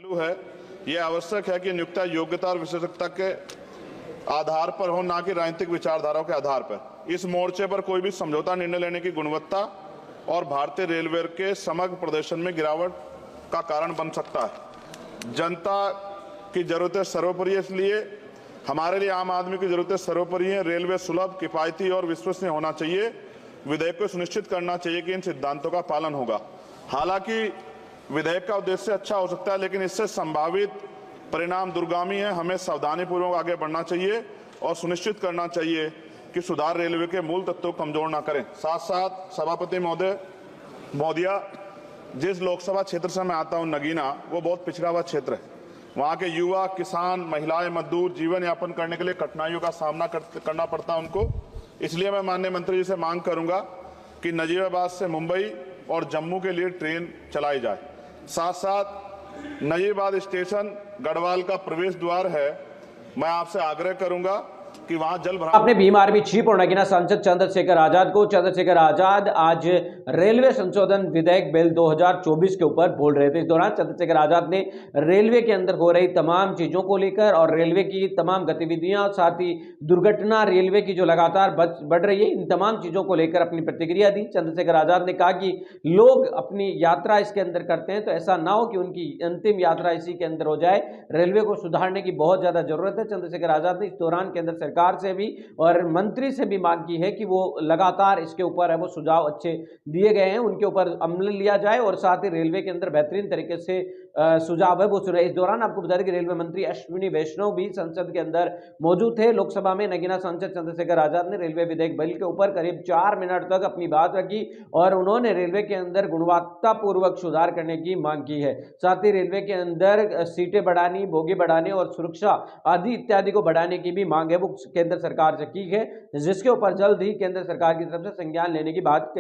पहलू है, ये आवश्यक है कि नियुक्तियां योग्यता और विशेषज्ञता के आधार पर हो, ना कि राजनीतिक विचारधाराओं के आधार पर। इस मोर्चे पर कोई भी समझौता निर्णय लेने की गुणवत्ता और भारतीय रेलवे के समग्र प्रदर्शन में गिरावट का कारण बन सकता है। जनता की जरूरतें सर्वोपरि, इसलिए हमारे लिए आम आदमी की जरूरतें सर्वोपरि हैं। रेलवे सुलभ, किफायती और विश्वसनीय होना चाहिए। विधेयक को सुनिश्चित करना चाहिए कि इन सिद्धांतों का पालन होगा। हालांकि विधेयक का उद्देश्य अच्छा हो सकता है, लेकिन इससे संभावित परिणाम दूरगामी है। हमें सावधानीपूर्वक आगे बढ़ना चाहिए और सुनिश्चित करना चाहिए कि सुधार रेलवे के मूल तत्वों को कमजोर न करें। साथ साथ सभापति महोदया, जिस लोकसभा क्षेत्र से मैं आता हूं, नगीना, वो बहुत पिछड़ा हुआ क्षेत्र है। वहाँ के युवा, किसान, महिलाएं, मजदूर जीवन यापन करने के लिए कठिनाइयों का सामना करना पड़ता है उनको। इसलिए मैं माननीय मंत्री जी से मांग करूंगा कि नजीबाबाद से मुंबई और जम्मू के लिए ट्रेन चलाई जाए। साथ साथ नजीबाबाद स्टेशन गढ़वाल का प्रवेश द्वार है। मैं आपसे आग्रह करूंगा कि वहां जल भराव। अपने भीम आर्मी चीफ और नगीना सांसद चंद्रशेखर आजाद को चंद्रशेखर आजाद आज रेलवे संशोधन विधेयक बिल 2024 के ऊपर बोल रहे थे। इस दौरान चंद्रशेखर आजाद ने रेलवे के अंदर हो रही तमाम चीजों को लेकर और रेलवे की तमाम गतिविधियां, साथ ही दुर्घटना रेलवे की जो लगातार बढ़ रही है, इन तमाम चीजों को लेकर अपनी प्रतिक्रिया दी। चंद्रशेखर आजाद ने कहा कि लोग अपनी यात्रा इसके अंदर करते हैं तो ऐसा ना हो कि उनकी अंतिम यात्रा इसी के अंदर हो जाए। रेलवे को सुधारने की बहुत ज्यादा जरूरत है। चंद्रशेखर आजाद ने इस दौरान केंद्र सरकार से भी और मंत्री से भी मांग की है कि वो लगातार इसके ऊपर है वो सुझाव अच्छे दिए गए हैं, उनके ऊपर अमल लिया जाए और साथ ही रेलवे के अंदर बेहतरीन तरीके से सुझाव है वो सुने। इस दौरान आपको बता दें कि रेलवे मंत्री अश्विनी वैष्णव भी संसद के अंदर मौजूद थे। लोकसभा में नगीना सांसद चंद्रशेखर आजाद ने रेलवे विधेयक बिल के ऊपर करीब 4 मिनट तक अपनी बात रखी और उन्होंने रेलवे के अंदर गुणवत्तापूर्वक सुधार करने की मांग की है। साथ ही रेलवे के अंदर सीटें बढ़ानी, बोगी बढ़ाने और सुरक्षा आदि इत्यादि को बढ़ाने की भी मांग है वो केंद्र सरकार से की है, जिसके ऊपर जल्द ही केंद्र सरकार की तरफ से संज्ञान लेने की बात